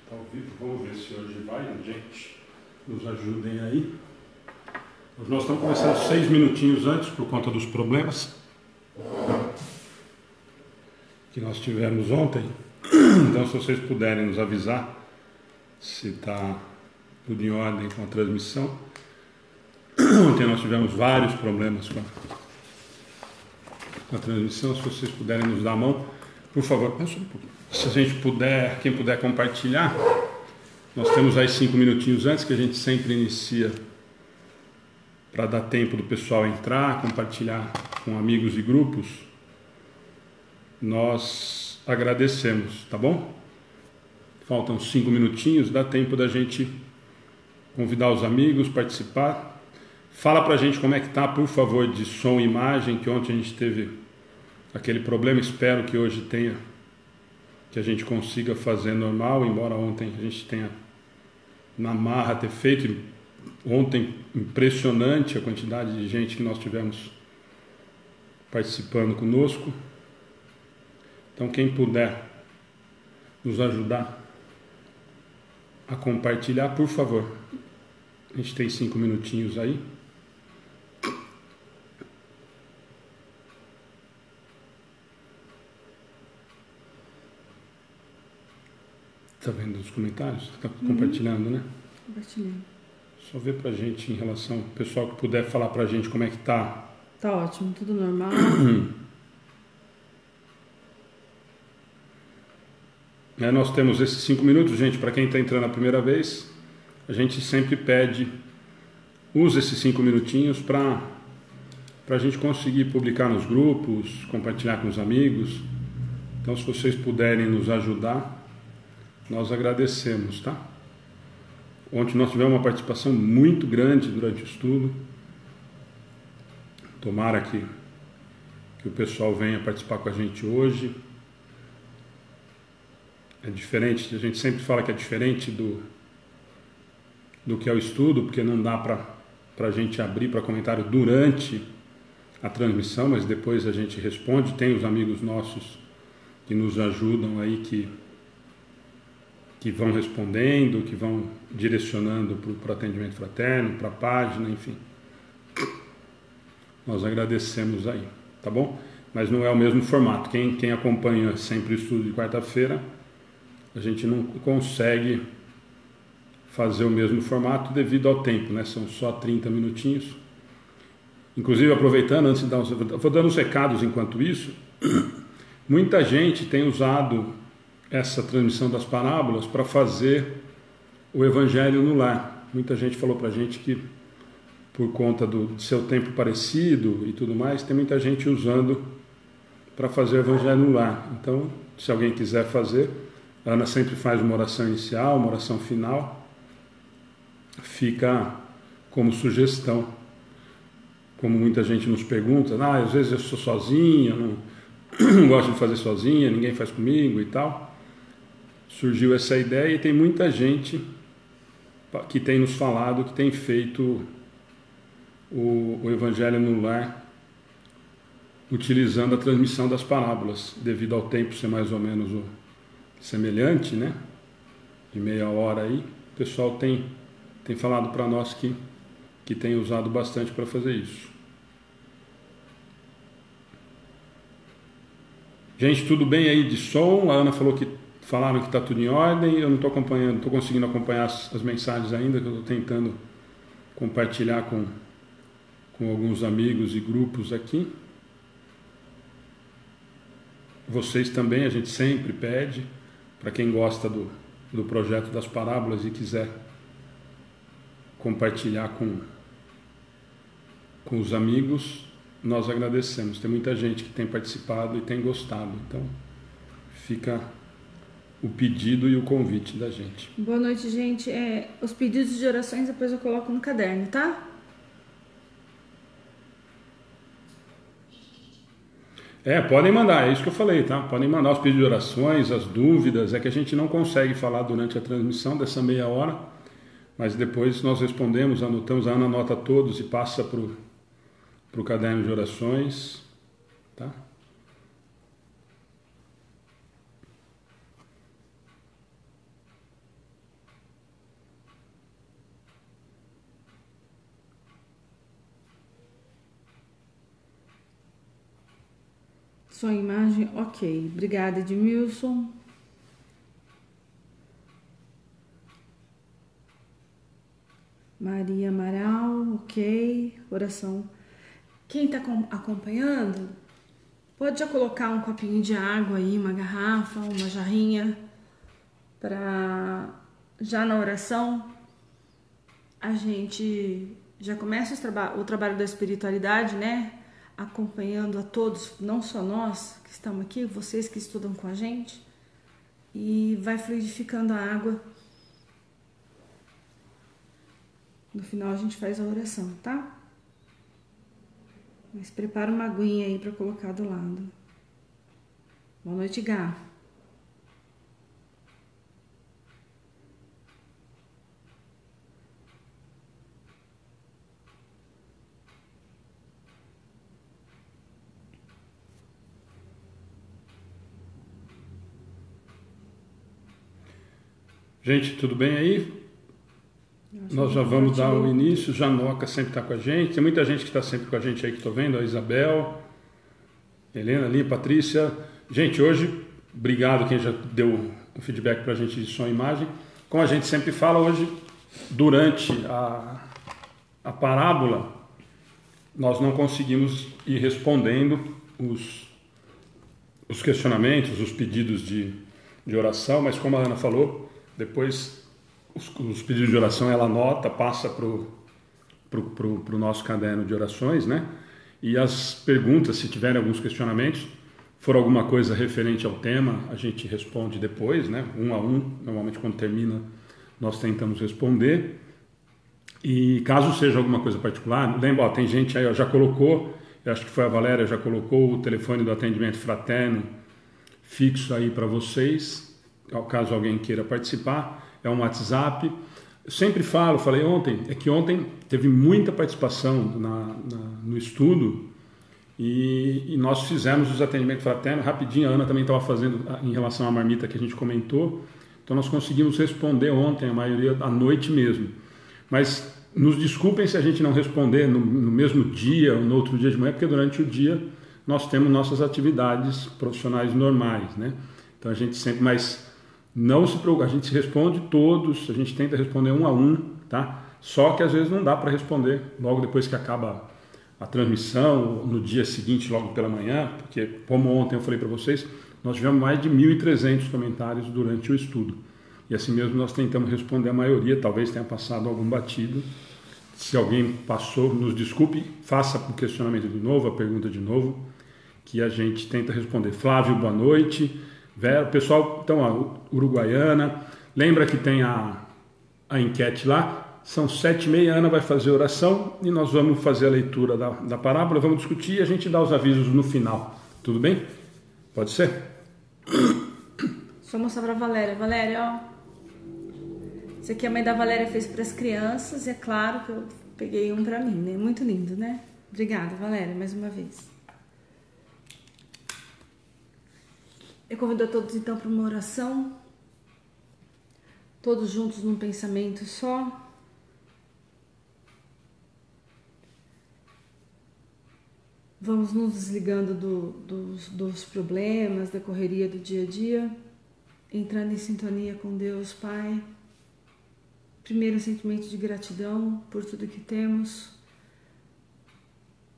Tá ao vivo, vamos ver se hoje vai, gente. Nos ajudem aí. Hoje nós estamos começando 6 minutinhos antes por conta dos problemas que nós tivemos ontem. Então, se vocês puderem nos avisar se está tudo em ordem com a transmissão. Ontem nós tivemos vários problemas com a transmissão. Se vocês puderem nos dar a mão, por favor. Se a gente puder, quem puder compartilhar, nós temos aí 5 minutinhos antes, que a gente sempre inicia para dar tempo do pessoal entrar, compartilhar com amigos e grupos. Nós agradecemos, tá bom? Faltam 5 minutinhos, dá tempo da gente convidar os amigos, participar. Fala pra gente como é que tá, por favor, de som e imagem, que ontem a gente teve aquele problema. Espero que hoje tenha, que a gente consiga fazer normal, embora ontem a gente tenha na marra ter feito. Ontem, impressionante a quantidade de gente que nós tivemos participando conosco. Então, quem puder nos ajudar a compartilhar, por favor. A gente tem 5 minutinhos aí. Tá vendo os comentários? Tá compartilhando, né? Compartilhando. Só ver pra gente em relação, o pessoal que puder falar pra gente como é que tá. Tá ótimo, tudo normal. Nós temos esses 5 minutos, gente, para quem está entrando a primeira vez, a gente sempre pede, use esses 5 minutinhos para a gente conseguir publicar nos grupos, compartilhar com os amigos. Então, se vocês puderem nos ajudar, nós agradecemos, tá? Ontem nós tivemos uma participação muito grande durante o estudo. Tomara que o pessoal venha participar com a gente hoje. É diferente, a gente sempre fala que é diferente do que é o estudo, porque não dá para a gente abrir para comentário durante a transmissão, mas depois a gente responde. Tem os amigos nossos que nos ajudam aí, que vão respondendo, que vão direcionando para o atendimento fraterno, para a página, enfim. Nós agradecemos aí, tá bom? Mas não é o mesmo formato. Quem acompanha sempre o estudo de quarta-feira, a gente não consegue fazer o mesmo formato devido ao tempo, né? São só 30 minutinhos. Inclusive, aproveitando, antes de dar vou dando os recados enquanto isso. Muita gente tem usado essa transmissão das parábolas para fazer o Evangelho no lar. Muita gente falou para a gente que, por conta do seu tempo parecido e tudo mais, tem muita gente usando para fazer o Evangelho no lar. Então, se alguém quiser fazer, a Ana sempre faz uma oração inicial, uma oração final, fica como sugestão. Como muita gente nos pergunta, às vezes eu sou sozinha, não gosto de fazer sozinha, ninguém faz comigo e tal. Surgiu essa ideia e tem muita gente que tem nos falado que tem feito o Evangelho no lar utilizando a transmissão das parábolas, devido ao tempo ser mais ou menos semelhante, né? De meia hora aí. O pessoal tem falado para nós que tem usado bastante para fazer isso. Gente, tudo bem aí de som? A Ana falou que falaram que está tudo em ordem. Eu não estou acompanhando, não estou conseguindo acompanhar as mensagens ainda, que eu estou tentando compartilhar com alguns amigos e grupos aqui. Vocês também, a gente sempre pede, para quem gosta do projeto das parábolas e quiser compartilhar com os amigos, nós agradecemos. Tem muita gente que tem participado e tem gostado, então fica o pedido e o convite da gente. Boa noite, gente. Os pedidos de orações depois eu coloco no caderno, tá? Podem mandar, é isso que eu falei, tá? Podem mandar os pedidos de orações, as dúvidas. É que a gente não consegue falar durante a transmissão dessa meia hora, mas depois nós respondemos, anotamos, a Ana anota todos e passa para o caderno de orações, tá? Som e imagem, ok. Obrigada, Edmilson. Maria Amaral, ok. Oração. Quem está acompanhando, pode já colocar um copinho de água aí, uma garrafa, uma jarrinha, para já na oração a gente já começa o trabalho da espiritualidade, né? Acompanhando a todos, não só nós que estamos aqui, vocês que estudam com a gente, e vai fluidificando a água. No final a gente faz a oração, tá? Mas prepara uma aguinha aí para colocar do lado. Boa noite, Gá. Gente, tudo bem aí? Nós já vamos dar o início. Janoca sempre está com a gente. Tem muita gente que está sempre com a gente aí que estou vendo. A Isabel, Helena ali, Patrícia. Gente, hoje, obrigado quem já deu o feedback para a gente de som e imagem. Como a gente sempre fala, hoje, durante a parábola, nós não conseguimos ir respondendo os questionamentos, os pedidos de oração, mas como a Ana falou, depois os pedidos de oração ela anota, passa para o nosso caderno de orações, né? E as perguntas, se tiverem alguns questionamentos, for alguma coisa referente ao tema, a gente responde depois, né? Um a um, normalmente quando termina nós tentamos responder. E caso seja alguma coisa particular, lembra, ó, tem gente aí, ó, já colocou, eu acho que foi a Valéria, já colocou o telefone do atendimento fraterno fixo aí para vocês, caso alguém queira participar, é um WhatsApp. Eu sempre falei ontem, é que ontem teve muita participação no estudo e nós fizemos os atendimentos fraternos rapidinho. A Ana também estava fazendo em relação à marmita que a gente comentou, então nós conseguimos responder ontem, a maioria à noite mesmo. Mas nos desculpem se a gente não responder no mesmo dia ou no outro dia de manhã, porque durante o dia nós temos nossas atividades profissionais normais, né? Então a gente sempre, mas não se preocupe, a gente responde todos, a gente tenta responder um a um, tá? Só que às vezes não dá para responder logo depois que acaba a transmissão, no dia seguinte, logo pela manhã, porque como ontem eu falei para vocês, nós tivemos mais de 1.300 comentários durante o estudo. E assim mesmo nós tentamos responder a maioria, talvez tenha passado algum batido. Se alguém passou, nos desculpe, faça o questionamento de novo, a pergunta de novo, que a gente tenta responder. Flávio, boa noite. Vera, pessoal, então, ó, Uruguaiana, lembra que tem a enquete lá, são 7h30, a Ana vai fazer a oração e nós vamos fazer a leitura da parábola, vamos discutir e a gente dá os avisos no final, tudo bem? Pode ser? Deixa eu mostrar pra Valéria. Valéria, ó, isso aqui a mãe da Valéria fez para as crianças e é claro que eu peguei um para mim, né? Muito lindo, né? Obrigada, Valéria, mais uma vez. Eu convido a todos então para uma oração, todos juntos num pensamento só. Vamos nos desligando dos problemas, da correria do dia a dia, entrando em sintonia com Deus, Pai. Primeiro, um sentimento de gratidão por tudo que temos,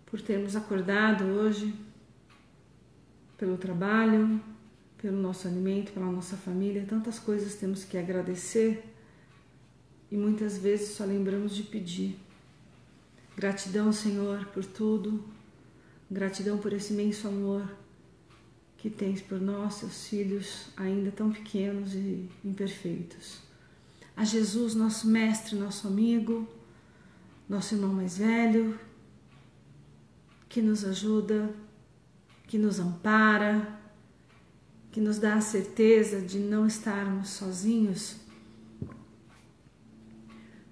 por termos acordado hoje, pelo trabalho, pelo nosso alimento, pela nossa família. Tantas coisas temos que agradecer e muitas vezes só lembramos de pedir. Gratidão, Senhor, por tudo. Gratidão por esse imenso amor que tens por nós, seus filhos, ainda tão pequenos e imperfeitos. A Jesus, nosso mestre, nosso amigo, nosso irmão mais velho, que nos ajuda, que nos ampara, que nos dá a certeza de não estarmos sozinhos.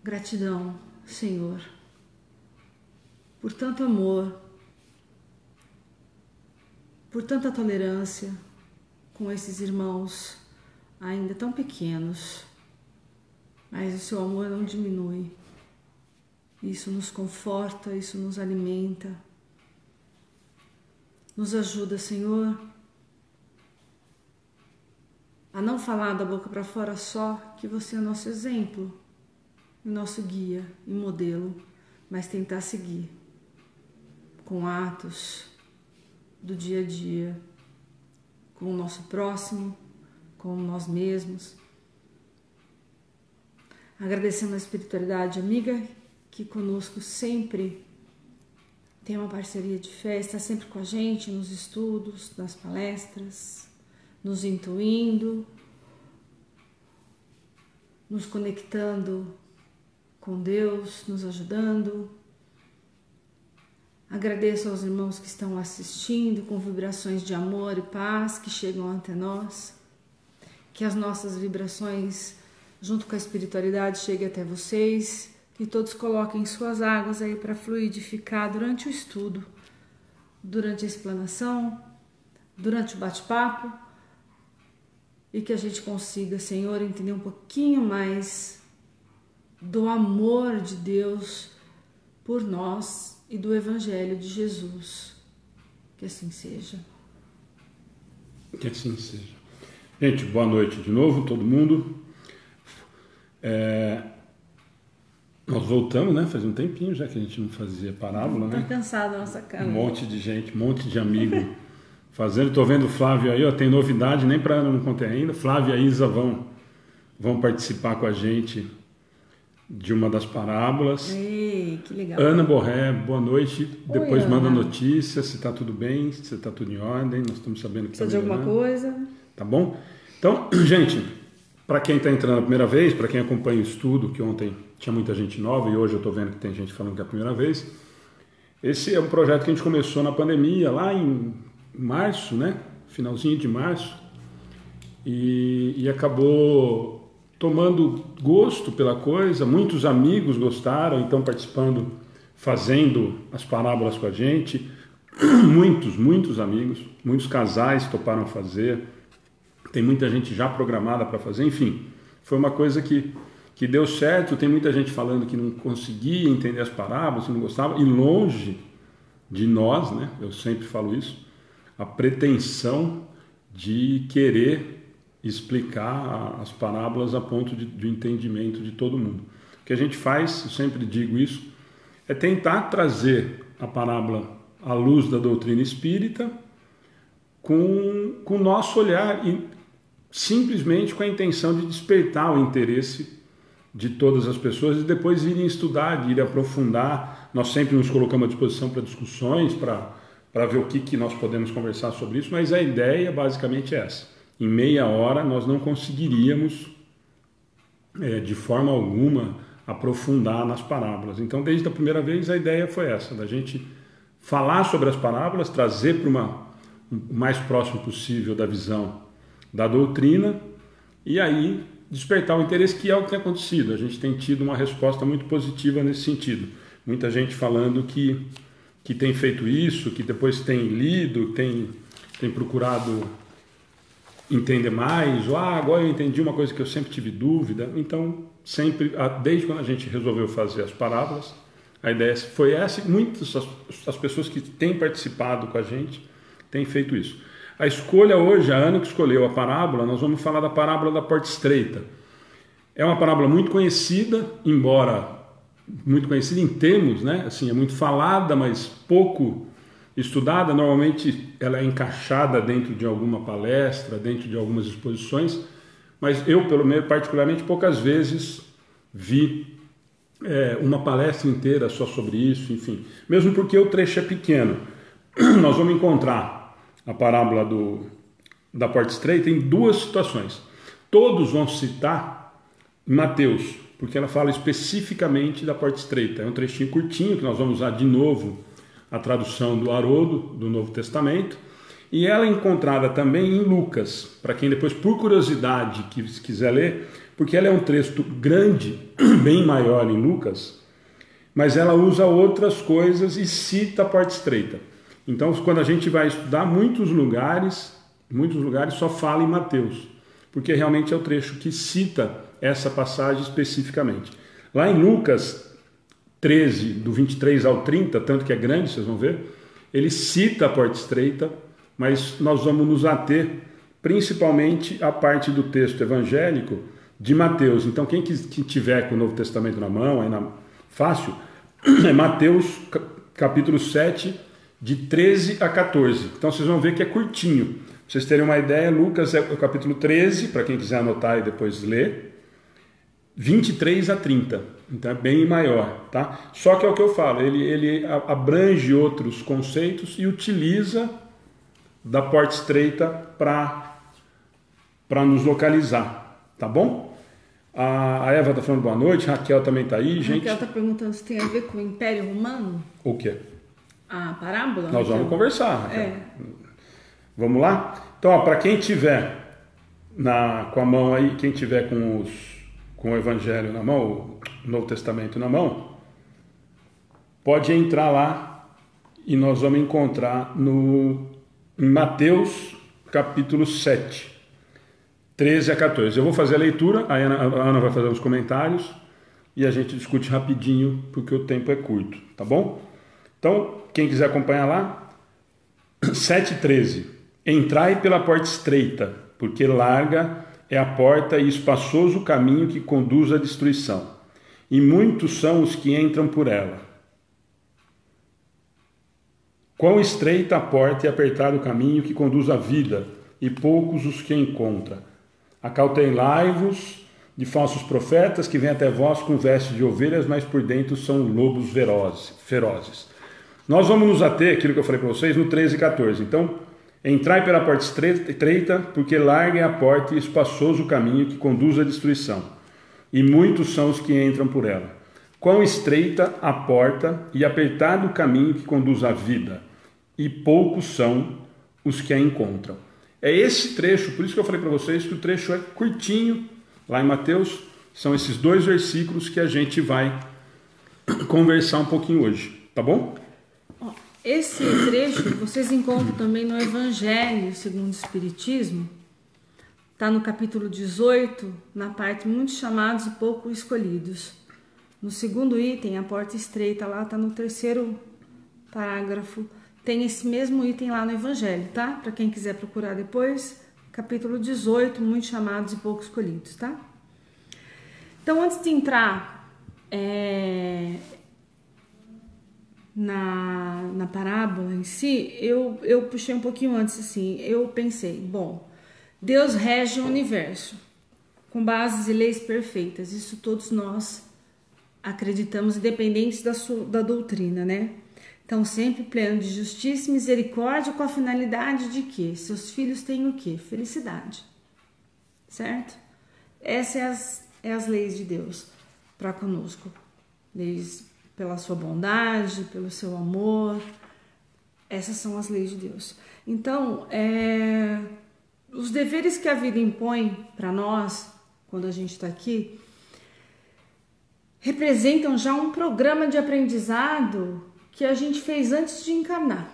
Gratidão, Senhor, por tanto amor, por tanta tolerância com esses irmãos ainda tão pequenos, mas o seu amor não diminui. Isso nos conforta, isso nos alimenta. Nos ajuda, Senhor, a não falar da boca para fora só que você é nosso exemplo, nosso guia e modelo, mas tentar seguir com atos do dia a dia, com o nosso próximo, com nós mesmos. Agradecendo a espiritualidade amiga que conosco sempre tem uma parceria de fé, está sempre com a gente nos estudos, nas palestras, nos intuindo, nos conectando com Deus, nos ajudando. Agradeço aos irmãos que estão assistindo com vibrações de amor e paz que chegam até nós, que as nossas vibrações junto com a espiritualidade cheguem até vocês, que todos coloquem suas águas aí para fluidificar durante o estudo, durante a explanação, durante o bate-papo, e que a gente consiga, Senhor, entender um pouquinho mais do amor de Deus por nós e do Evangelho de Jesus. Que assim seja. Que assim seja. Gente, boa noite de novo, todo mundo. Nós voltamos, né? Faz um tempinho já que a gente não fazia parábola, né? Tá cansada a nossa câmera. Um monte de gente, um monte de amigo fazendo. Tô vendo o Flávio aí, ó, tem novidade, nem para Ana não contei ainda. Flávio e a Isa vão participar com a gente de uma das parábolas. Ei, que legal. Ana Borré, boa noite. Oi, Depois manda Ana. notícias, se está tudo bem, se está tudo em ordem. Nós estamos sabendo que está Precisa de alguma coisa? Tá bom? Então, gente, para quem está entrando a primeira vez, para quem acompanha o estudo, que ontem tinha muita gente nova e hoje eu estou vendo que tem gente falando que é a primeira vez, esse é um projeto que a gente começou na pandemia, lá em março, né? Finalzinho de março, e acabou tomando gosto pela coisa. Muitos amigos gostaram, então participando, fazendo as parábolas com a gente. Muitos amigos, muitos casais toparam fazer. Tem muita gente já programada para fazer. Enfim, foi uma coisa que deu certo. Tem muita gente falando que não conseguia entender as parábolas, que não gostava. E longe de nós, né? Eu sempre falo isso, a pretensão de querer explicar as parábolas a ponto de entendimento de todo mundo. O que a gente faz, eu sempre digo isso, é tentar trazer a parábola à luz da doutrina espírita com o nosso olhar e simplesmente com a intenção de despertar o interesse de todas as pessoas e depois irem estudar, de irem aprofundar. Nós sempre nos colocamos à disposição para discussões, para ver o que nós podemos conversar sobre isso, mas a ideia basicamente é essa. Em meia hora nós não conseguiríamos, de forma alguma, aprofundar nas parábolas. Então, desde a primeira vez, a ideia foi essa, da gente falar sobre as parábolas, trazer para o mais próximo possível da visão da doutrina e aí despertar o interesse, que é o que tem acontecido. A gente tem tido uma resposta muito positiva nesse sentido. Muita gente falando que tem feito isso, que depois tem lido, tem procurado entender mais, ou agora eu entendi uma coisa que eu sempre tive dúvida. Então, sempre, desde quando a gente resolveu fazer as parábolas, a ideia foi essa, e muitas das pessoas que têm participado com a gente têm feito isso. A escolha hoje, a Ana que escolheu a parábola, nós vamos falar da parábola da Porta Estreita. É uma parábola muito conhecida, embora muito conhecida em termos, né? Assim, é muito falada, mas pouco estudada. Normalmente ela é encaixada dentro de alguma palestra, dentro de algumas exposições, mas eu, pelo menos, particularmente, poucas vezes vi uma palestra inteira só sobre isso, enfim. Mesmo porque o trecho é pequeno. Nós vamos encontrar a parábola da Porta Estreita em duas situações. Todos vão citar Mateus, porque ela fala especificamente da Porta Estreita. É um trechinho curtinho, que nós vamos usar de novo a tradução do Haroldo, do Novo Testamento, e ela é encontrada também em Lucas, para quem depois, por curiosidade, que quiser ler, porque ela é um texto grande, bem maior em Lucas, mas ela usa outras coisas e cita a Porta Estreita. Então, quando a gente vai estudar, muitos lugares só fala em Mateus, porque realmente é o trecho que cita essa passagem especificamente. Lá em Lucas 13, do 23 ao 30, tanto que é grande, vocês vão ver, ele cita a porta estreita, mas nós vamos nos ater principalmente à parte do texto evangélico de Mateus. Então, quem tiver com o Novo Testamento na mão, aí fácil, é Mateus capítulo 7, de 13 a 14. Então, vocês vão ver que é curtinho. Pra vocês terem uma ideia, Lucas é o capítulo 13, para quem quiser anotar e depois ler, 23 a 30. Então, é bem maior, tá? Só que é o que eu falo, ele abrange outros conceitos e utiliza da porta estreita para nos localizar, tá bom? A Eva está falando boa noite, Raquel também está aí, gente. Raquel está perguntando se tem a ver com o Império Romano. O quê? A parábola? Nós vamos conversar, Raquel. Vamos lá? Então, para quem tiver com a mão aí, quem tiver com o Evangelho na mão, o Novo Testamento na mão, pode entrar lá e nós vamos encontrar em Mateus capítulo 7, 13 a 14. Eu vou fazer a leitura, a Ana vai fazer os comentários e a gente discute rapidinho, porque o tempo é curto, tá bom? Então, quem quiser acompanhar lá, 7,13. Entrai pela porta estreita, porque larga é a porta e espaçoso o caminho que conduz à destruição, e muitos são os que entram por ela. Quão estreita a porta e apertado o caminho que conduz à vida, e poucos os que encontra. Acautelai-vos de falsos profetas que vêm até vós com vestes de ovelhas, mas por dentro são lobos ferozes. Nós vamos nos ater, aquilo que eu falei para vocês, no 13 e 14. Então, entrai pela porta estreita, porque larga é a porta e espaçoso o caminho que conduz à destruição, e muitos são os que entram por ela. Quão estreita a porta e apertado o caminho que conduz à vida, e poucos são os que a encontram. É esse trecho, por isso que eu falei para vocês que o trecho é curtinho, lá em Mateus, são esses 2 versículos que a gente vai conversar um pouquinho hoje, tá bom? Esse trecho vocês encontram também no Evangelho segundo o Espiritismo, está no capítulo 18, na parte muitos chamados e pouco escolhidos. No segundo item, a porta estreita, lá está no 3º parágrafo, tem esse mesmo item lá no Evangelho, tá? Para quem quiser procurar depois, capítulo 18, muitos chamados e pouco escolhidos, tá? Então, antes de entrar na parábola em si, eu puxei um pouquinho antes, assim, eu pensei, bom, Deus rege o universo com bases e leis perfeitas, isso todos nós acreditamos, independentes da doutrina, né? Então, sempre pleno de justiça e misericórdia, com a finalidade de que seus filhos tenham o quê? Felicidade, certo? Essas é as leis de Deus para conosco, leis pela sua bondade, pelo seu amor, essas são as leis de Deus. Então, os deveres que a vida impõe para nós, quando a gente está aqui, representam já um programa de aprendizado que a gente fez antes de encarnar.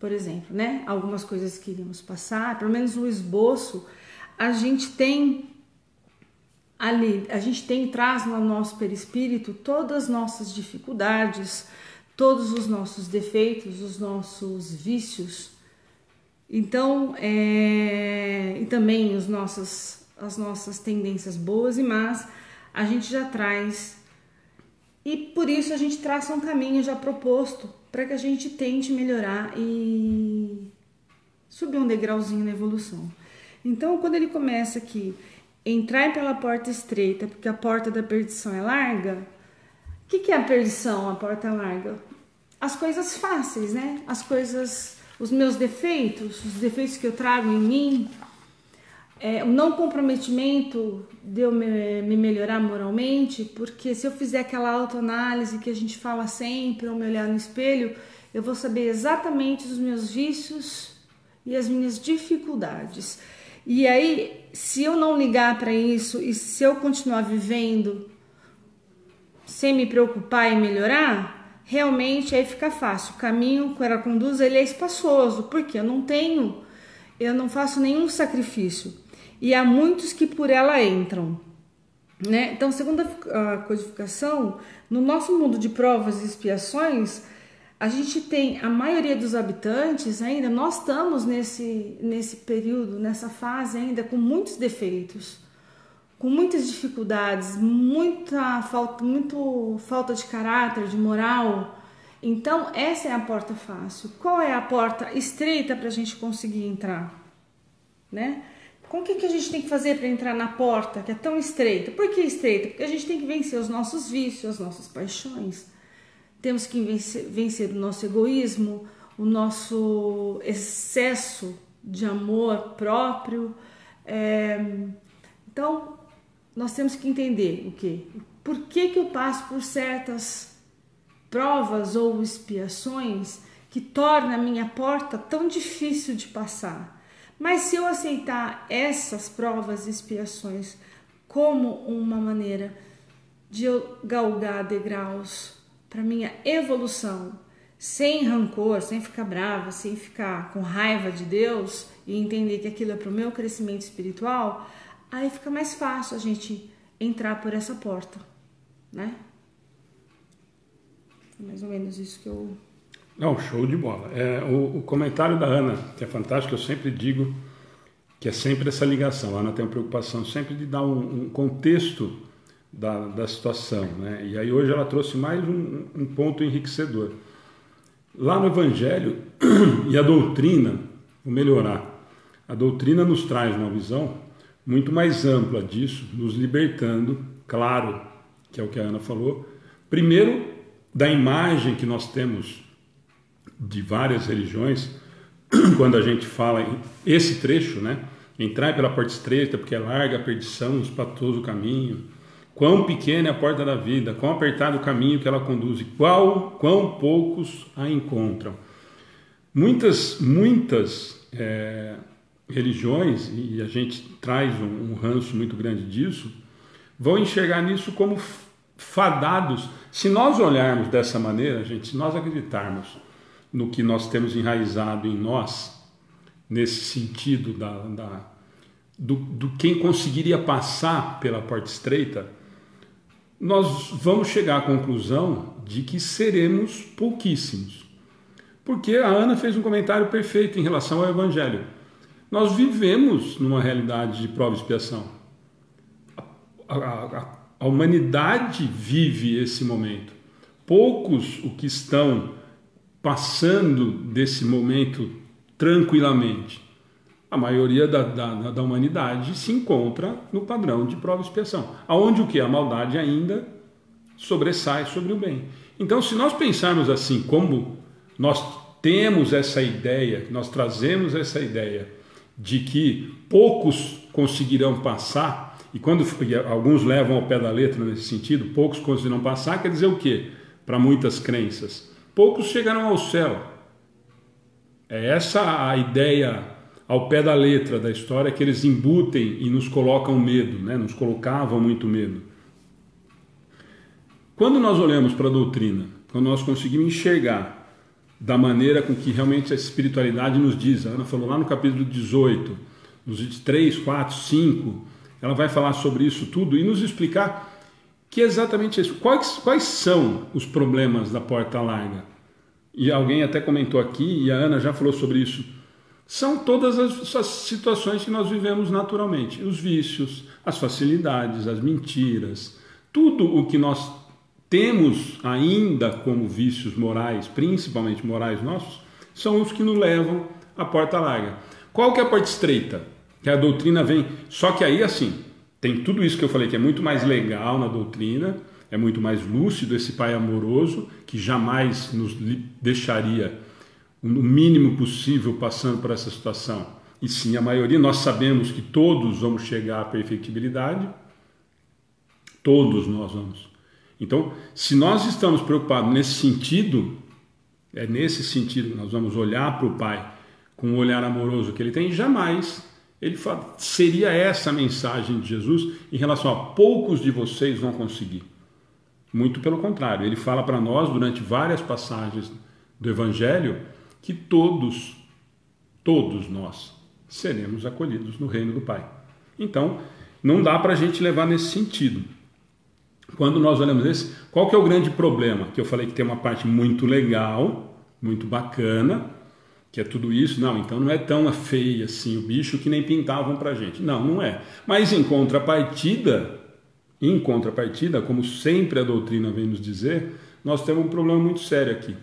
Por exemplo, né? Algumas coisas que iríamos passar, pelo menos o esboço, a gente tem ali, traz no nosso perispírito todas as nossas dificuldades, todos os nossos defeitos, os nossos vícios. Então, e também as nossas tendências boas e más, a gente já traz. E por isso a gente traça um caminho já proposto para que a gente tente melhorar e subir um degrauzinho na evolução. Então, quando ele começa aqui, entrai pela porta estreita, porque a porta da perdição é larga. O que é a perdição, a porta larga? As coisas fáceis, né? As coisas, os meus defeitos, os defeitos que eu trago em mim, o não comprometimento de eu me melhorar moralmente, porque se eu fizer aquela autoanálise que a gente fala sempre, ou me olhar no espelho, eu vou saber exatamente os meus vícios e as minhas dificuldades. E aí, se eu não ligar para isso e se eu continuar vivendo sem me preocupar em melhorar, realmente aí fica fácil. O caminho que ela conduz, ele é espaçoso, porque eu não faço nenhum sacrifício. E há muitos que por ela entram, né? Então, segundo a codificação, no nosso mundo de provas e expiações, a gente tem, a maioria dos habitantes ainda, nós estamos nesse período, nessa fase ainda com muitos defeitos, com muitas dificuldades, muita falta de caráter, de moral. Então essa é a porta fácil. Qual é a porta estreita para a gente conseguir entrar, né? Com o que a gente tem que fazer para entrar na porta que é tão estreita? Por que estreita? Porque a gente tem que vencer os nossos vícios, as nossas paixões. Temos que vencer o nosso egoísmo, o nosso excesso de amor próprio. Então, nós temos que entender o quê? Por que eu passo por certas provas ou expiações que tornam a minha porta tão difícil de passar. Mas se eu aceitar essas provas e expiações como uma maneira de eu galgar degraus para minha evolução, sem rancor, sem ficar brava, sem ficar com raiva de Deus e entender que aquilo é para o meu crescimento espiritual, aí fica mais fácil a gente entrar por essa porta, né? É mais ou menos isso que eu... Não, show de bola. O comentário da Ana, que é fantástico, eu sempre digo que é sempre essa ligação. A Ana tem uma preocupação sempre de dar um contexto da situação, né? E aí hoje ela trouxe mais um ponto enriquecedor. Lá no Evangelho e a doutrina, vou melhorar, a doutrina nos traz uma visão muito mais ampla disso, nos libertando, claro, que é o que a Ana falou, primeiro da imagem que nós temos de várias religiões, quando a gente fala esse trecho, né? Entrai pela porta estreita, porque é larga a perdição, espatoso o caminho. Quão pequena é a porta da vida, quão apertado o caminho que ela conduz, e quão poucos a encontram. Muitas religiões, e a gente traz um ranço muito grande disso, vão enxergar nisso como fadados. Se nós olharmos dessa maneira, gente, se nós acreditarmos no que nós temos enraizado em nós, nesse sentido do quem conseguiria passar pela porta estreita, nós vamos chegar à conclusão de que seremos pouquíssimos. Porque a Ana fez um comentário perfeito em relação ao Evangelho. Nós vivemos numa realidade de prova e expiação. A humanidade vive esse momento. Poucos o que estão passando desse momento tranquilamente. A maioria da humanidade se encontra no padrão de prova e expiação, aonde o que? A maldade ainda sobressai sobre o bem. Então, se nós pensarmos assim, como nós temos essa ideia, nós trazemos essa ideia de que poucos conseguirão passar, e quando alguns levam ao pé da letra nesse sentido, poucos conseguirão passar, quer dizer o quê? Para muitas crenças, poucos chegarão ao céu. É essa a ideia ao pé da letra da história, que eles embutem e nos colocam medo, né? Nos colocavam muito medo. Quando nós olhamos para a doutrina, quando nós conseguimos enxergar da maneira com que realmente a espiritualidade nos diz, a Ana falou lá no capítulo 18, nos 3, 4, 5, ela vai falar sobre isso tudo e nos explicar que é exatamente isso. Quais são os problemas da porta larga? E alguém até comentou aqui, e a Ana já falou sobre isso, são todas as situações que nós vivemos naturalmente. Os vícios, as facilidades, as mentiras, tudo o que nós temos ainda como vícios morais, principalmente morais nossos, são os que nos levam à porta larga. Qual que é a porta estreita? Que a doutrina vem, só que aí assim, tem tudo isso que eu falei que é muito mais legal na doutrina, é muito mais lúcido esse pai amoroso, que jamais nos deixaria o mínimo possível passando por essa situação. E sim, a maioria, nós sabemos que todos vamos chegar à perfectibilidade, todos nós vamos. Então, se nós estamos preocupados nesse sentido, é nesse sentido que nós vamos olhar para o Pai com o olhar amoroso que ele tem, jamais ele fala, seria essa a mensagem de Jesus em relação a poucos de vocês vão conseguir. Muito pelo contrário, ele fala para nós durante várias passagens do Evangelho que todos nós seremos acolhidos no reino do Pai. Então, não dá para a gente levar nesse sentido. Quando nós olhamos esse, qual que é o grande problema? Que eu falei que tem uma parte muito legal muito bacana, que é tudo isso. Não, então não é tão feio assim o bicho que nem pintavam pra gente. Não, não é. Mas em contrapartida, como sempre a doutrina vem nos dizer, nós temos um problema muito sério aqui.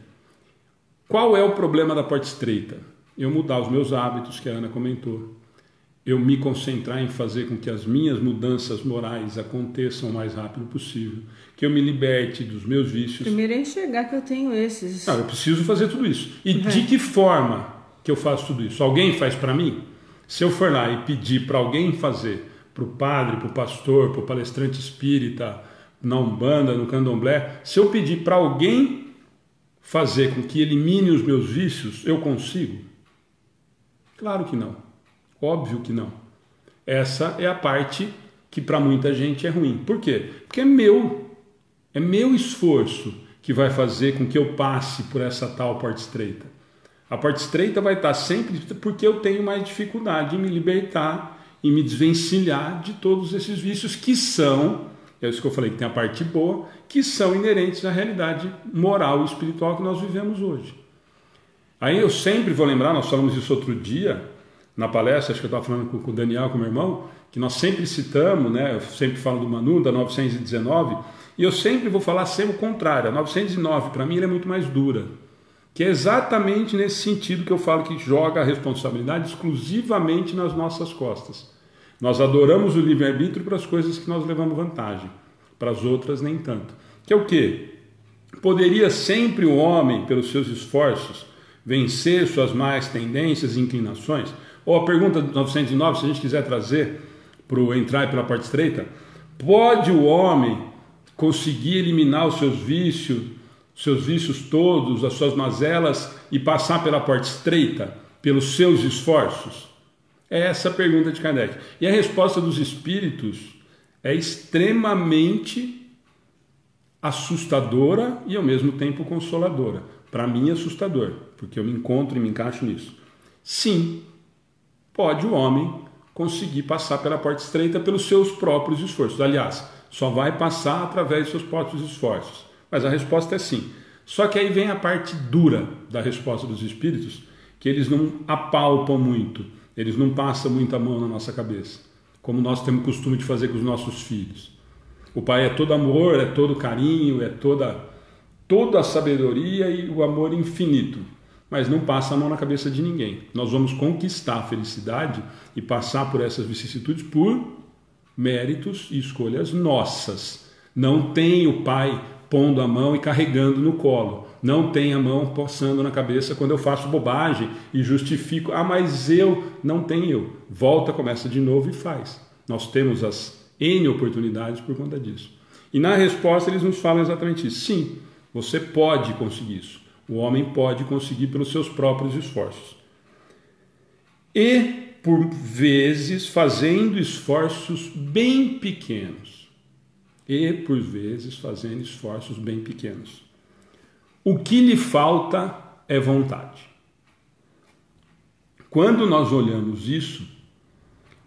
Qual é o problema da porta estreita? Eu mudar os meus hábitos, que a Ana comentou. Eu me concentrar em fazer com que as minhas mudanças morais aconteçam o mais rápido possível, que eu me liberte dos meus vícios. Primeiro é enxergar que eu tenho esses. Não, eu preciso fazer tudo isso. E de que forma que eu faço tudo isso? Alguém faz para mim? Se eu for lá e pedir para alguém fazer, para o padre, para o pastor, para o palestrante espírita, na Umbanda, no Candomblé, se eu pedir para alguém fazer com que elimine os meus vícios, eu consigo? Claro que não. Óbvio que não. Essa é a parte que para muita gente é ruim. Por quê? Porque é meu esforço que vai fazer com que eu passe por essa tal porta estreita. A porta estreita vai estar sempre porque eu tenho mais dificuldade em me libertar, em me desvencilhar de todos esses vícios que são, é isso que eu falei, que tem a parte boa, que são inerentes à realidade moral e espiritual que nós vivemos hoje. Aí eu sempre vou lembrar, nós falamos isso outro dia, na palestra, acho que eu estava falando com o Daniel, com o meu irmão, que nós sempre citamos, né? Eu sempre falo do Manu, da 919, e eu sempre vou falar sempre o contrário. A 909, para mim, ela é muito mais dura, que é exatamente nesse sentido que eu falo que joga a responsabilidade exclusivamente nas nossas costas. Nós adoramos o livre-arbítrio para as coisas que nós levamos vantagem, para as outras nem tanto. Que é o quê? Poderia sempre o homem, pelos seus esforços, vencer suas más tendências e inclinações? Ou a pergunta 909, se a gente quiser trazer para o entrar pela porta estreita, pode o homem conseguir eliminar os seus vícios todos, as suas mazelas e passar pela porta estreita, pelos seus esforços? É essa a pergunta de Kardec. E a resposta dos espíritos é extremamente assustadora e ao mesmo tempo consoladora. Para mim é assustador, porque eu me encontro e me encaixo nisso. Sim, pode o homem conseguir passar pela porta estreita pelos seus próprios esforços. Aliás, só vai passar através dos seus próprios esforços. Mas a resposta é sim. Só que aí vem a parte dura da resposta dos espíritos, que eles não apalpam muito, eles não passam muita mão na nossa cabeça, como nós temos costume de fazer com os nossos filhos. O pai é todo amor, é todo carinho, é toda a sabedoria e o amor infinito, mas não passa a mão na cabeça de ninguém. Nós vamos conquistar a felicidade e passar por essas vicissitudes por méritos e escolhas nossas. Não tem o pai pondo a mão e carregando no colo. Não tem a mão passando na cabeça quando eu faço bobagem e justifico. Ah, mas eu... Não tem eu. Volta, começa de novo e faz. Nós temos as N oportunidades por conta disso. E na resposta eles nos falam exatamente isso. Sim, você pode conseguir isso. O homem pode conseguir pelos seus próprios esforços. E, por vezes, fazendo esforços bem pequenos. O que lhe falta é vontade. Quando nós olhamos isso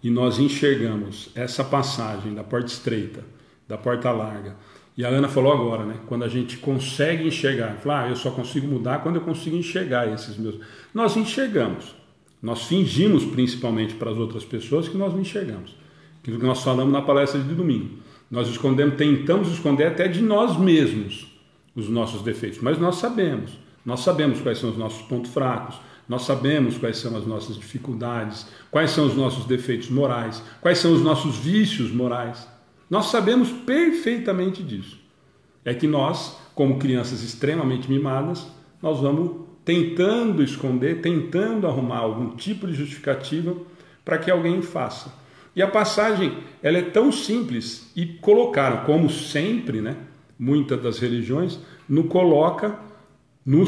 e nós enxergamos essa passagem da porta estreita, da porta larga, e a Ana falou agora, né? Quando a gente consegue enxergar, eu só consigo mudar quando eu consigo enxergar esses meus... Nós enxergamos, nós fingimos principalmente para as outras pessoas que nós não enxergamos. Aquilo que nós falamos na palestra de domingo. Nós tentamos esconder até de nós mesmos os nossos defeitos, mas nós sabemos quais são os nossos pontos fracos, nós sabemos quais são as nossas dificuldades, quais são os nossos defeitos morais, quais são os nossos vícios morais. Nós sabemos perfeitamente disso. É que nós, como crianças extremamente mimadas, nós vamos tentando esconder, tentando arrumar algum tipo de justificativa para que alguém faça. E a passagem, ela é tão simples e colocaram, como sempre, né, muitas das religiões, nos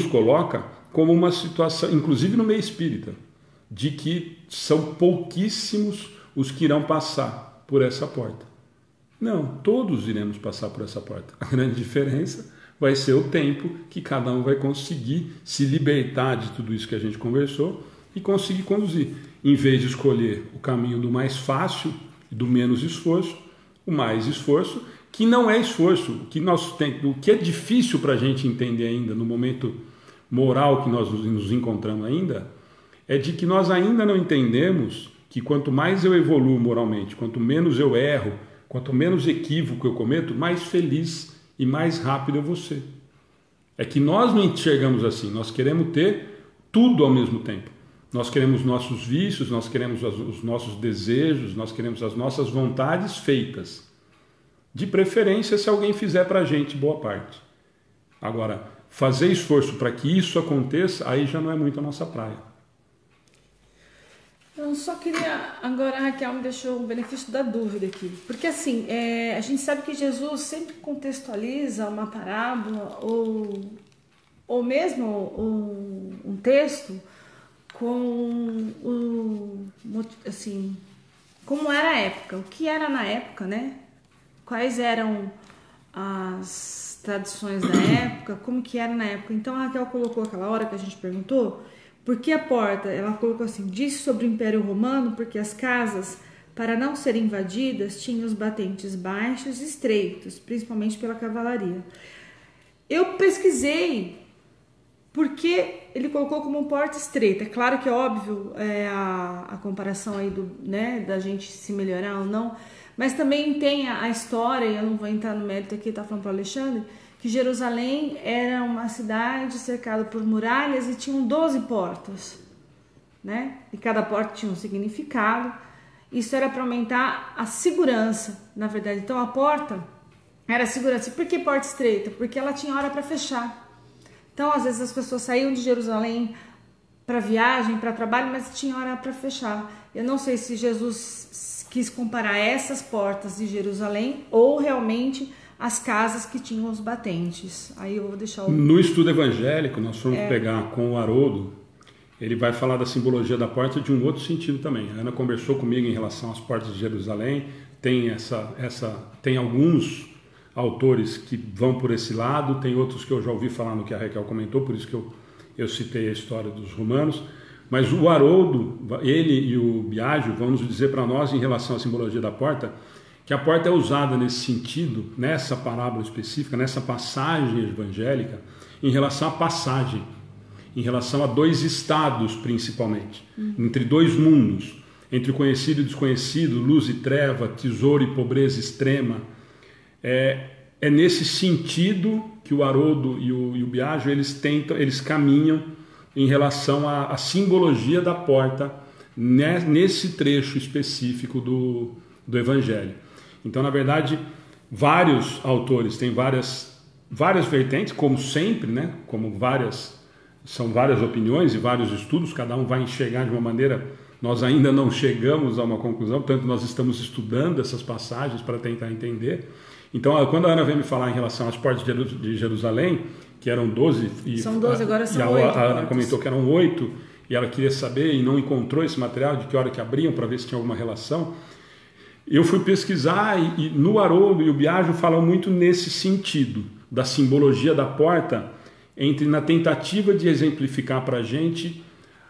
coloca como uma situação, inclusive no meio espírita, de que são pouquíssimos os que irão passar por essa porta. Não, todos iremos passar por essa porta. A grande diferença vai ser o tempo que cada um vai conseguir se libertar de tudo isso que a gente conversou e conseguir conduzir. Em vez de escolher o caminho do mais fácil e do menos esforço, o mais esforço, que não é esforço. O que é difícil para a gente entender ainda no momento moral que nós nos encontramos ainda, é de que nós ainda não entendemos que quanto mais eu evoluo moralmente, quanto menos eu erro, quanto menos equívoco eu cometo, mais feliz e mais rápido eu vou ser. É que nós não enxergamos assim, nós queremos ter tudo ao mesmo tempo. Nós queremos nossos vícios, nós queremos os nossos desejos, nós queremos as nossas vontades feitas. De preferência, se alguém fizer para a gente boa parte. Agora, fazer esforço para que isso aconteça, aí já não é muito a nossa praia. Eu só queria, agora a Raquel me deixou o benefício da dúvida aqui, porque assim, a gente sabe que Jesus sempre contextualiza uma parábola ou mesmo um texto com assim, como era a época, o que era na época, né? Quais eram as tradições da época, como que era na época. Então a Raquel colocou aquela hora que a gente perguntou, por que a porta? Ela colocou assim, disse sobre o Império Romano, porque as casas, para não serem invadidas, tinham os batentes baixos e estreitos, principalmente pela cavalaria. Eu pesquisei porque ele colocou como porta estreita. É claro que é óbvio a comparação aí da gente se melhorar ou não, mas também tem a história, e eu não vou entrar no mérito aqui, tá falando para o Alexandre, que Jerusalém era uma cidade cercada por muralhas e tinham 12 portas, né? E cada porta tinha um significado. Isso era para aumentar a segurança, na verdade. Então a porta era segurança. Por que porta estreita? Porque ela tinha hora para fechar. Então às vezes as pessoas saíam de Jerusalém para viagem, para trabalho, mas tinha hora para fechar. Eu não sei se Jesus quis comparar essas portas de Jerusalém ou realmente as casas que tinham os batentes. Aí eu vou deixar No estudo evangélico, nós fomos pegar com o Haroldo, ele vai falar da simbologia da porta de um outro sentido também. A Ana conversou comigo em relação às portas de Jerusalém, tem alguns autores que vão por esse lado, tem outros que eu já ouvi falar no que a Raquel comentou, por isso que eu citei a história dos romanos, mas o Haroldo, ele e o Biagio vão nos dizer para nós em relação à simbologia da porta, que a porta é usada nesse sentido, nessa parábola específica, nessa passagem evangélica, em relação à passagem, em relação a dois estados principalmente, entre dois mundos, entre o conhecido e desconhecido, luz e treva, tesouro e pobreza extrema. É nesse sentido que o Haroldo e o Biagio eles caminham em relação à simbologia da porta nesse trecho específico do Evangelho. Então, na verdade, vários autores têm várias vertentes, como sempre, né? São várias opiniões e vários estudos, cada um vai enxergar de uma maneira, nós ainda não chegamos a uma conclusão, portanto nós estamos estudando essas passagens para tentar entender. Então, quando a Ana veio me falar em relação às portas de Jerusalém, que eram 12... São 12, agora são 8. A Ana comentou que eram 8, e ela queria saber e não encontrou esse material, de que hora que abriam, para ver se tinha alguma relação. Eu fui pesquisar e no Haroldo e o Biagio falam muito nesse sentido, da simbologia da porta, na tentativa de exemplificar para a gente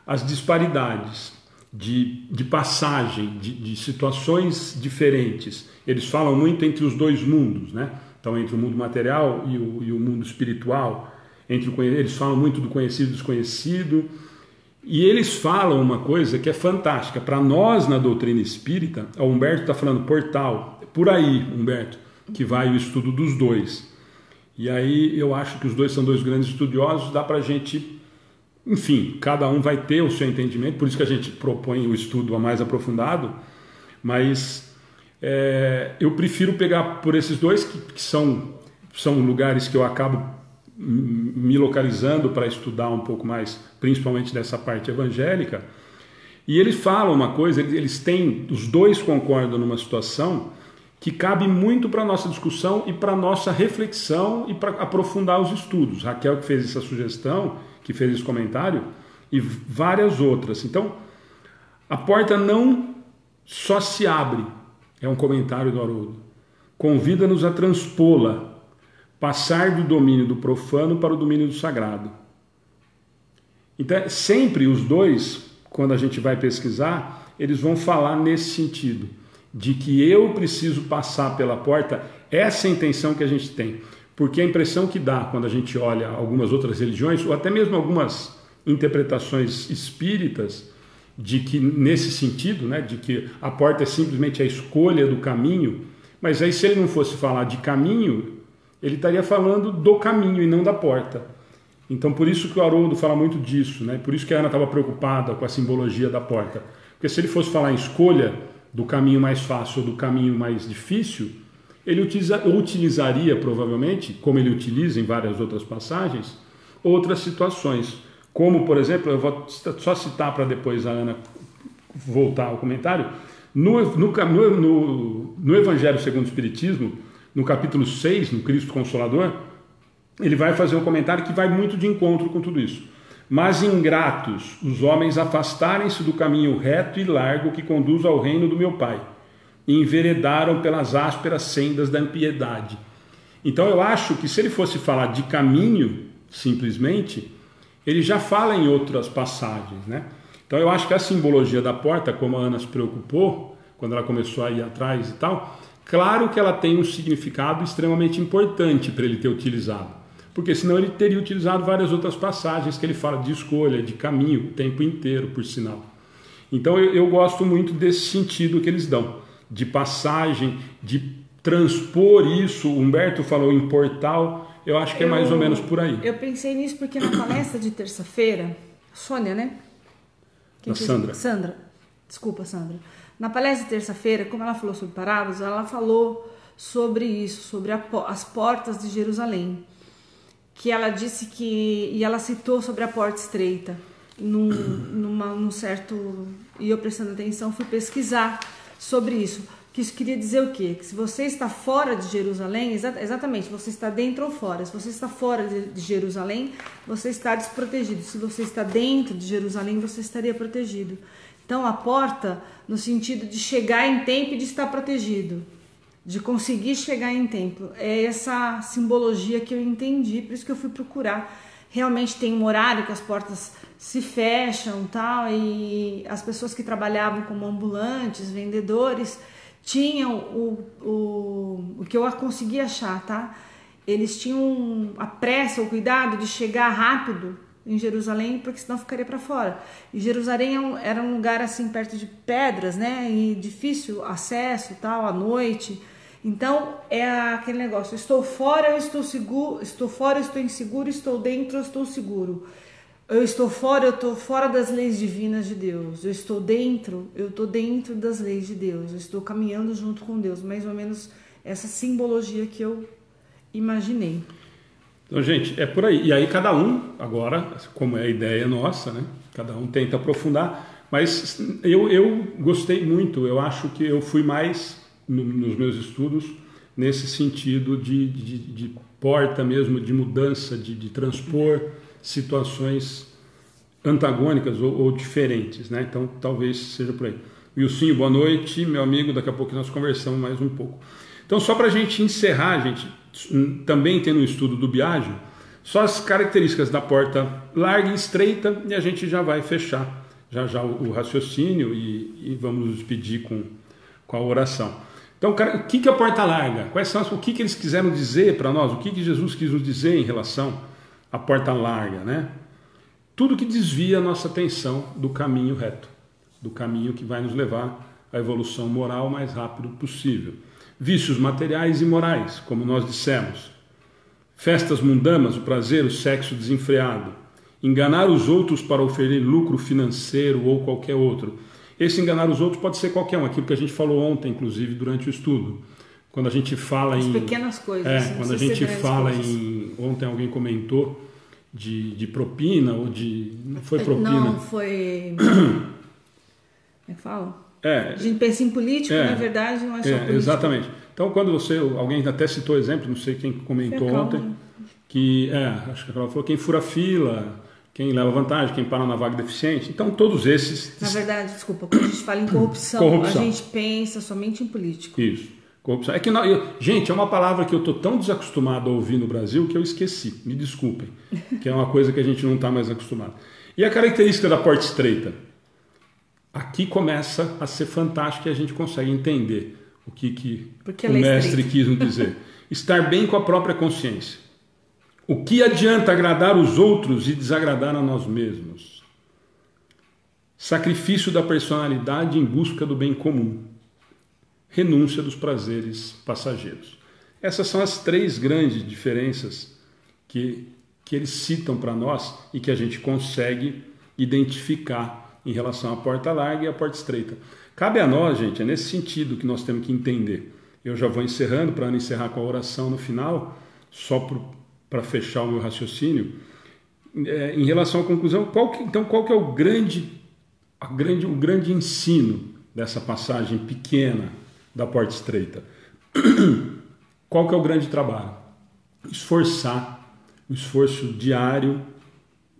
as disparidades de passagem, de situações diferentes. Eles falam muito entre os dois mundos, né? Então, entre o mundo material e o mundo espiritual. Eles falam muito do conhecido e desconhecido. E eles falam uma coisa que é fantástica. Para nós, na doutrina espírita, o Humberto está falando portal, por aí, Humberto, que vai o estudo dos dois. E aí eu acho que os dois são dois grandes estudiosos, dá para a gente, enfim, cada um vai ter o seu entendimento, por isso que a gente propõe o estudo mais aprofundado, mas eu prefiro pegar por esses dois, que são lugares que eu acabo me localizando para estudar um pouco mais, principalmente dessa parte evangélica, e eles falam uma coisa, os dois concordam numa situação que cabe muito para a nossa discussão e para a nossa reflexão e para aprofundar os estudos. Raquel que fez essa sugestão, que fez esse comentário, e várias outras. Então, a porta não só se abre, é um comentário do Haroldo, convida-nos a transpô-la, passar do domínio do profano para o domínio do sagrado. Então, sempre os dois, quando a gente vai pesquisar, eles vão falar nesse sentido, de que eu preciso passar pela porta, essa é a intenção que a gente tem. porque a impressão que dá quando a gente olha algumas outras religiões, ou até mesmo algumas interpretações espíritas, de que nesse sentido, né, de que a porta é simplesmente a escolha do caminho, mas aí se ele não fosse falar de caminho, ele estaria falando do caminho e não da porta. Então por isso que o Haroldo fala muito disso, né? Por isso que a Ana estava preocupada com a simbologia da porta. Porque se ele fosse falar em escolha do caminho mais fácil ou do caminho mais difícil, ele utilizaria provavelmente, como ele utiliza em várias outras passagens, outras situações. Como, por exemplo, eu vou só citar para depois a Ana voltar ao comentário, no Evangelho segundo o Espiritismo, no capítulo 6, no Cristo Consolador, ele vai fazer um comentário que vai muito de encontro com tudo isso. Mas ingratos, os homens afastarem-se do caminho reto e largo que conduz ao reino do meu Pai, e enveredaram pelas ásperas sendas da impiedade. Então eu acho que se ele fosse falar de caminho, simplesmente, ele já fala em outras passagens, né? Então eu acho que a simbologia da porta, como a Ana se preocupou, quando ela começou a ir atrás e tal, claro que ela tem um significado extremamente importante para ele ter utilizado, porque senão ele teria utilizado várias outras passagens que ele fala de escolha, de caminho, o tempo inteiro, por sinal. Então eu gosto muito desse sentido que eles dão, de passagem, de transpor isso. O Humberto falou em portal, eu acho que é mais ou menos por aí. Eu pensei nisso porque na palestra de terça-feira, Sônia, né? Sandra. Sandra. Desculpa, Sandra. Na palestra de terça-feira, como ela falou sobre parábolas, ela falou sobre isso, sobre as portas de Jerusalém. Que ela disse que... E ela citou sobre a porta estreita. Num certo... E eu prestando atenção, fui pesquisar sobre isso. Que isso queria dizer o quê? Que se você está fora de Jerusalém, exatamente, você está dentro ou fora. Se você está fora de Jerusalém, você está desprotegido. Se você está dentro de Jerusalém, você estaria protegido. Então, a porta, no sentido de chegar em tempo e de estar protegido, de conseguir chegar em tempo, é essa simbologia que eu entendi, por isso que eu fui procurar. Realmente tem um horário que as portas se fecham, tal, e as pessoas que trabalhavam como ambulantes, vendedores, tinham o que eu consegui achar, tá? Eles tinham a pressa, o cuidado de chegar rápido em Jerusalém, porque senão ficaria para fora. E Jerusalém era um lugar assim perto de pedras, né? E difícil acesso, tal, à noite. Então é aquele negócio: estou fora, eu estou seguro, estou fora, eu estou inseguro, estou dentro, eu estou seguro. Eu estou fora das leis divinas de Deus. Eu estou dentro das leis de Deus. Eu estou caminhando junto com Deus. Mais ou menos essa simbologia que eu imaginei. Então, gente, é por aí. E aí cada um, agora, como é a ideia nossa, né? Cada um tenta aprofundar. Mas eu gostei muito. Eu acho que eu fui mais, nos meus estudos, nesse sentido de porta mesmo, de mudança, de transpor situações antagônicas ou diferentes, né? Então talvez seja por aí. Wilson, boa noite, meu amigo, daqui a pouco nós conversamos mais um pouco. Então só para a gente encerrar, gente, também tendo um estudo do Biagio, só as características da porta larga e estreita, e a gente já vai fechar já o raciocínio e vamos nos despedir com a oração. Então, cara, o que é a porta larga? O que eles quiseram dizer para nós? O que Jesus quis nos dizer em relação a porta larga, né? Tudo que desvia a nossa atenção do caminho reto, do caminho que vai nos levar à evolução moral o mais rápido possível. Vícios materiais e morais, como nós dissemos. Festas mundanas, o prazer, o sexo desenfreado. Enganar os outros para oferecer lucro financeiro ou qualquer outro. Esse enganar os outros pode ser qualquer um, aquilo que a gente falou ontem, inclusive, durante o estudo. Quando a gente fala as pequenas coisas. Quando a gente fala em... Ontem alguém comentou de propina ou de... Não foi propina. Não, foi... Como é que fala? A gente pensa em político, na verdade, não é só político. Exatamente. Então, quando alguém até citou exemplo, não sei quem comentou ontem, que, acho que ela falou, quem fura fila, quem leva vantagem, quem para na vaga deficiente. Então, todos esses... Na verdade, desculpa, quando a gente fala em corrupção, a gente pensa somente em político. Isso. Corrupção. Gente, é uma palavra que eu estou tão desacostumado a ouvir no Brasil que eu esqueci. Me desculpem. Que é uma coisa que a gente não está mais acostumado. E a característica da porta estreita? Aqui começa a ser fantástico e a gente consegue entender o que Porque o ela é mestre estreita. quis nos dizer. Estar bem com a própria consciência. O que adianta agradar os outros e desagradar a nós mesmos? Sacrifício da personalidade em busca do bem comum. Renúncia dos prazeres passageiros. Essas são as 3 grandes diferenças que eles citam para nós e que a gente consegue identificar em relação à porta larga e à porta estreita. Cabe a nós, gente, é nesse sentido que nós temos que entender. Eu já vou encerrando, para encerrar com a oração no final, só para fechar o meu raciocínio. Em relação à conclusão, qual que é o grande ensino dessa passagem pequena da porta estreita? Qual que é o grande trabalho? Esforçar, o esforço diário,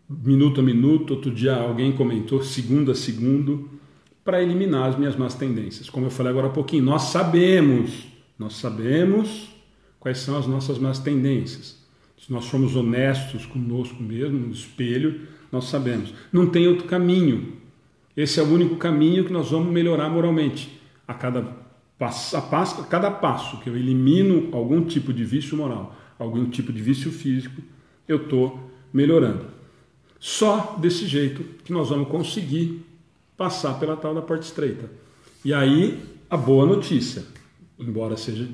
minuto a minuto, outro dia alguém comentou, segundo a segundo, para eliminar as minhas más tendências. Como eu falei agora há pouquinho, nós sabemos quais são as nossas más tendências. Se nós somos honestos conosco mesmo, no espelho, nós sabemos. Não tem outro caminho. Esse é o único caminho que nós vamos melhorar moralmente. A cada passo que eu elimino algum tipo de vício moral, algum tipo de vício físico, eu estou melhorando. Só desse jeito que nós vamos conseguir passar pela tal da porta estreita. E aí, a boa notícia, embora seja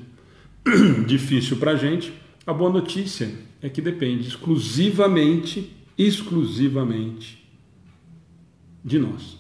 difícil para a gente, a boa notícia é que depende exclusivamente de nós.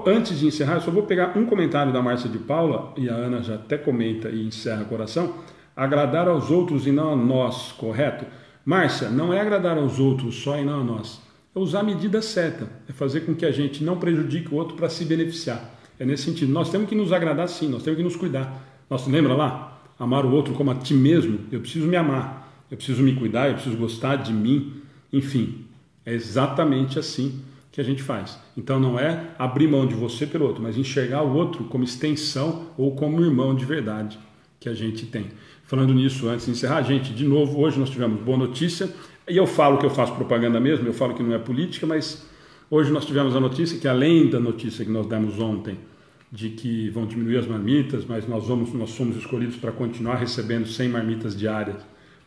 Antes de encerrar, eu só vou pegar um comentário da Márcia de Paula, e a Ana já até comenta e encerra o coração. Agradar aos outros e não a nós, correto? Márcia, não é agradar aos outros só e não a nós. É usar a medida certa, é fazer com que a gente não prejudique o outro para se beneficiar. É nesse sentido. Nós temos que nos agradar sim, nós temos que nos cuidar. Lembra lá? Amar o outro como a ti mesmo. Eu preciso me amar, eu preciso me cuidar, eu preciso gostar de mim. Enfim, é exatamente assim que a gente faz. Então não é abrir mão de você pelo outro, mas enxergar o outro como extensão ou como irmão de verdade que a gente tem. Falando nisso, antes de encerrar, gente, de novo, hoje nós tivemos boa notícia, e eu falo que eu faço propaganda mesmo, eu falo que não é política, mas hoje nós tivemos a notícia que, além da notícia que nós demos ontem, de que vão diminuir as marmitas, mas nós somos escolhidos para continuar recebendo 100 marmitas diárias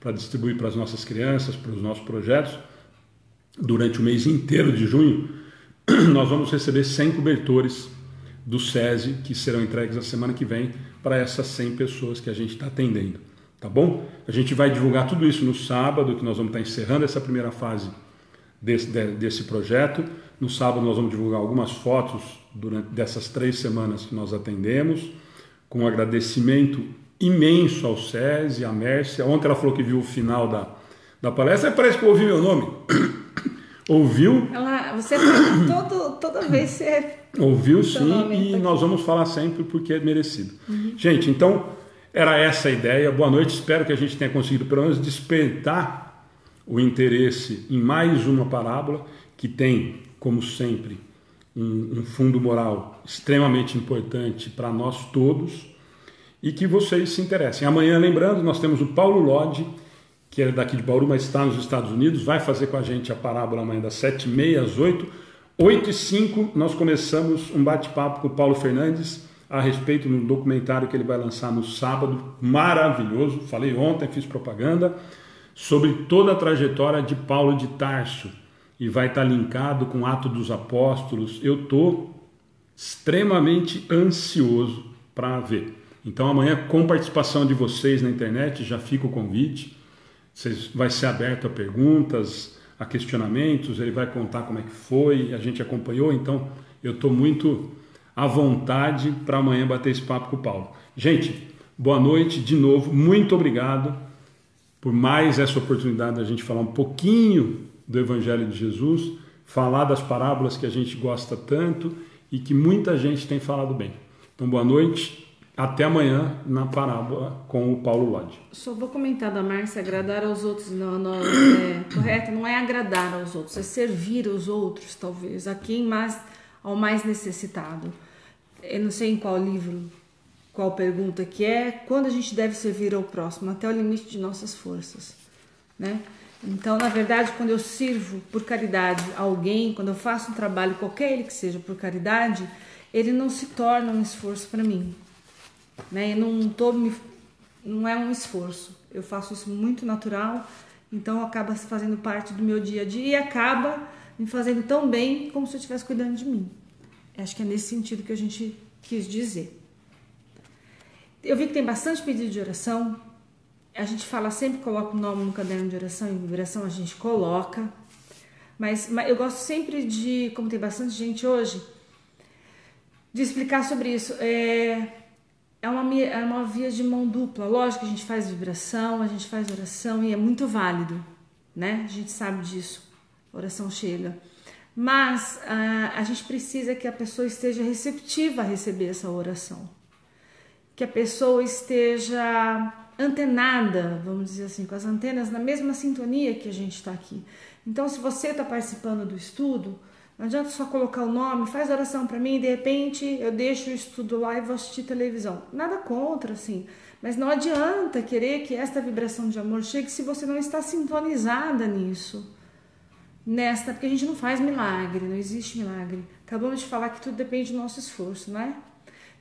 para distribuir para as nossas crianças, para os nossos projetos. Durante o mês inteiro de junho, nós vamos receber 100 cobertores do SESI, que serão entregues na semana que vem para essas 100 pessoas que a gente está atendendo. Tá bom? A gente vai divulgar tudo isso no sábado, que nós vamos estar encerrando essa primeira fase desse projeto. No sábado nós vamos divulgar algumas fotos dessas 3 semanas que nós atendemos, com um agradecimento imenso ao SESI, à Mércia. Ontem ela falou que viu o final da palestra, parece que eu ouvi meu nome. Ouviu? Você toda vez você... Ouviu sim, e nós vamos falar sempre porque é merecido. Gente, então era essa a ideia. Boa noite, espero que a gente tenha conseguido pelo menos despertar o interesse em mais uma parábola que tem, como sempre, um fundo moral extremamente importante para nós todos e que vocês se interessem. Amanhã, lembrando, nós temos o Paulo Lodge, que é daqui de Bauru, mas está nos Estados Unidos, vai fazer com a gente a parábola amanhã das 7h30 às 8h. 8h05 nós começamos um bate-papo com o Paulo Fernandes a respeito do documentário que ele vai lançar no sábado, maravilhoso, falei ontem, fiz propaganda, sobre toda a trajetória de Paulo de Tarso, e vai estar linkado com o Atos dos Apóstolos. Eu estou extremamente ansioso para ver. Então amanhã, com participação de vocês na internet, já fica o convite, vai ser aberto a perguntas, a questionamentos, ele vai contar como é que foi, a gente acompanhou, então eu estou muito à vontade para amanhã bater esse papo com o Paulo. Gente, boa noite de novo, muito obrigado por mais essa oportunidade da gente falar um pouquinho do Evangelho de Jesus, falar das parábolas que a gente gosta tanto e que muita gente tem falado bem. Então boa noite, até amanhã na parábola com o Paulo Lodge. Só vou comentar da Márcia, agradar aos outros, correto? Não é agradar aos outros, é servir aos outros, talvez, ao mais necessitado. Eu não sei em qual livro, qual pergunta que é, quando a gente deve servir ao próximo, até o limite de nossas forças, né? Então, na verdade, quando eu sirvo por caridade a alguém, quando eu faço um trabalho, qualquer ele que seja, por caridade, ele não se torna um esforço para mim. né? E não é um esforço. Eu faço isso muito natural, então acaba fazendo parte do meu dia a dia e acaba me fazendo tão bem como se eu estivesse cuidando de mim. Acho que é nesse sentido que a gente quis dizer. Eu vi que tem bastante pedido de oração. A gente fala sempre, coloca o nome no caderno de oração, em vibração a gente coloca. Mas eu gosto sempre de, como tem bastante gente hoje, de explicar sobre isso. É uma via de mão dupla. Lógico que a gente faz vibração, a gente faz oração e é muito válido, né? A gente sabe disso. A oração chega. Mas a gente precisa que a pessoa esteja receptiva a receber essa oração. Que a pessoa esteja antenada, vamos dizer assim, com as antenas na mesma sintonia que a gente está aqui. Então, se você está participando do estudo, não adianta só colocar o nome, faz oração para mim, de repente eu deixo o estudo lá e vou assistir televisão. Nada contra, assim, mas não adianta querer que esta vibração de amor chegue se você não está sintonizada nisso. Porque a gente não faz milagre, não existe milagre. Acabamos de falar que tudo depende do nosso esforço, não é?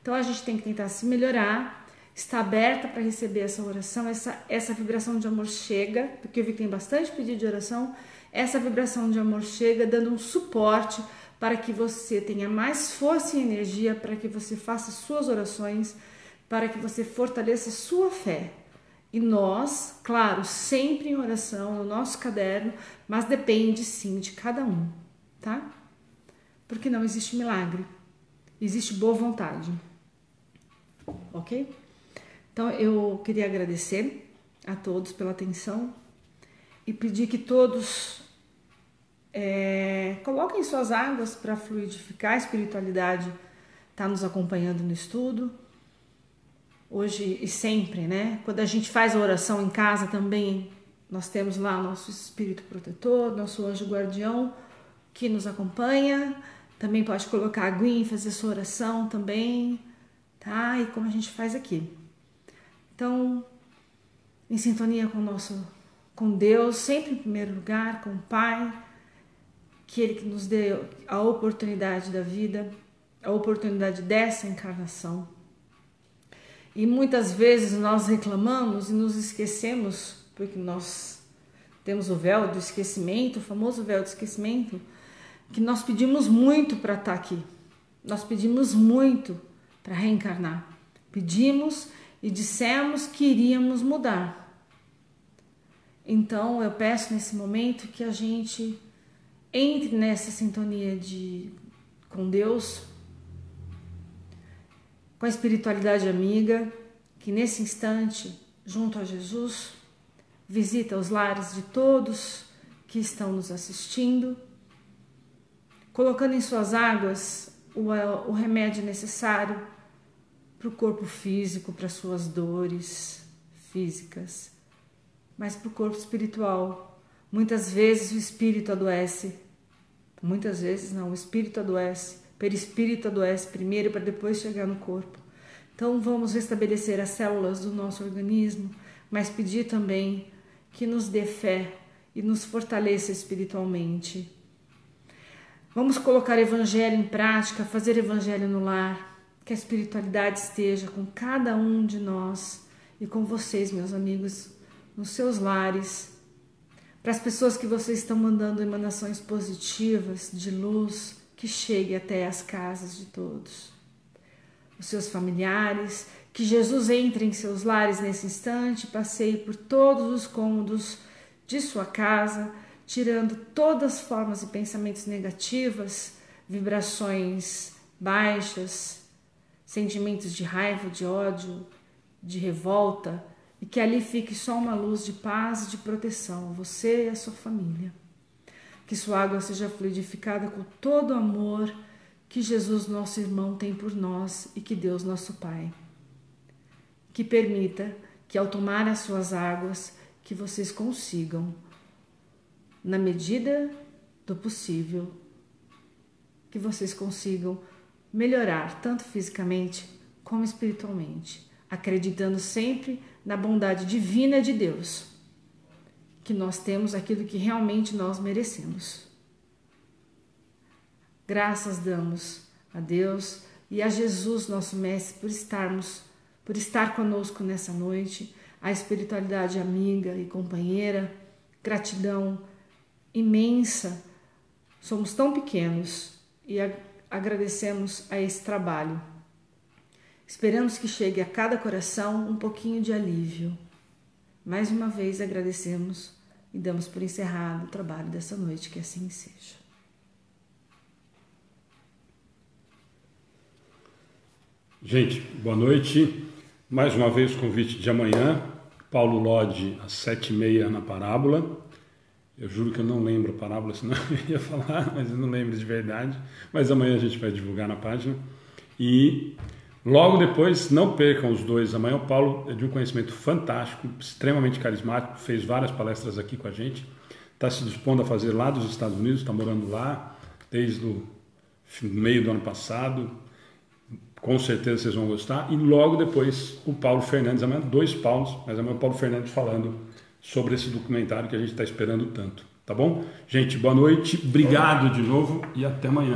Então a gente tem que tentar se melhorar, estar aberta para receber essa oração, essa vibração de amor chega, porque eu vi que tem bastante pedido de oração, essa vibração de amor chega dando um suporte para que você tenha mais força e energia, para que você faça suas orações, para que você fortaleça sua fé. E nós, claro, sempre em oração, no nosso caderno, mas depende sim de cada um, tá? Porque não existe milagre, existe boa vontade, ok? Então eu queria agradecer a todos pela atenção e pedir que todos coloquem suas águas para fluidificar. A espiritualidade está nos acompanhando no estudo. Hoje e sempre, né? Quando a gente faz a oração em casa também, nós temos lá nosso espírito protetor, nosso anjo guardião que nos acompanha. Também pode colocar aguinha e fazer sua oração também, tá? E como a gente faz aqui. Então, em sintonia com Deus, sempre em primeiro lugar, com o Pai, que Ele que nos dê a oportunidade da vida, a oportunidade dessa encarnação. E muitas vezes nós reclamamos e nos esquecemos, porque nós temos o véu do esquecimento, o famoso véu do esquecimento, que nós pedimos muito para estar aqui. Nós pedimos muito para reencarnar. Pedimos e dissemos que iríamos mudar. Então eu peço nesse momento que a gente entre nessa sintonia com Deus, com a espiritualidade amiga, que nesse instante, junto a Jesus, visita os lares de todos que estão nos assistindo, colocando em suas águas o remédio necessário para o corpo físico, para suas dores físicas, mas para o corpo espiritual. Muitas vezes o espírito adoece, muitas vezes não, o espírito adoece, perispírito adoece primeiro para depois chegar no corpo. Então vamos restabelecer as células do nosso organismo, mas pedir também que nos dê fé e nos fortaleça espiritualmente. Vamos colocar o evangelho em prática, fazer evangelho no lar, que a espiritualidade esteja com cada um de nós e com vocês, meus amigos, nos seus lares. Para as pessoas que vocês estão mandando emanações positivas de luz, que chegue até as casas de todos. Os seus familiares, que Jesus entre em seus lares nesse instante, passeie por todos os cômodos de sua casa, tirando todas as formas e pensamentos negativas, vibrações baixas, sentimentos de raiva, de ódio, de revolta, e que ali fique só uma luz de paz e de proteção, você e a sua família. Que sua água seja fluidificada com todo o amor que Jesus, nosso irmão, tem por nós e que Deus, nosso Pai. Que permita que ao tomar as suas águas, que vocês consigam, na medida do possível, que vocês consigam melhorar tanto fisicamente como espiritualmente, acreditando sempre na bondade divina de Deus, que nós temos aquilo que realmente nós merecemos. Graças damos a Deus e a Jesus, nosso Mestre, por estarmos por estar conosco nessa noite, a espiritualidade amiga e companheira, gratidão imensa. Somos tão pequenos e agradecemos a esse trabalho. Esperamos que chegue a cada coração um pouquinho de alívio. Mais uma vez agradecemos e damos por encerrado o trabalho dessa noite, que assim seja. Gente, boa noite. Mais uma vez o convite de amanhã. Paulo Lodge, às 7h30 na Parábola. Eu juro que eu não lembro a parábola, senão eu ia falar, mas eu não lembro de verdade. Mas amanhã a gente vai divulgar na página. E logo depois, não percam os dois. Amanhã o Paulo é de um conhecimento fantástico, extremamente carismático, fez várias palestras aqui com a gente. Está se dispondo a fazer lá dos Estados Unidos, está morando lá desde o meio do ano passado. Com certeza vocês vão gostar. E logo depois o Paulo Fernandes, amanhã 2 Paulos, mas amanhã o Paulo Fernandes falando sobre esse documentário que a gente está esperando tanto. Tá bom? Gente, boa noite, obrigado de novo e até amanhã.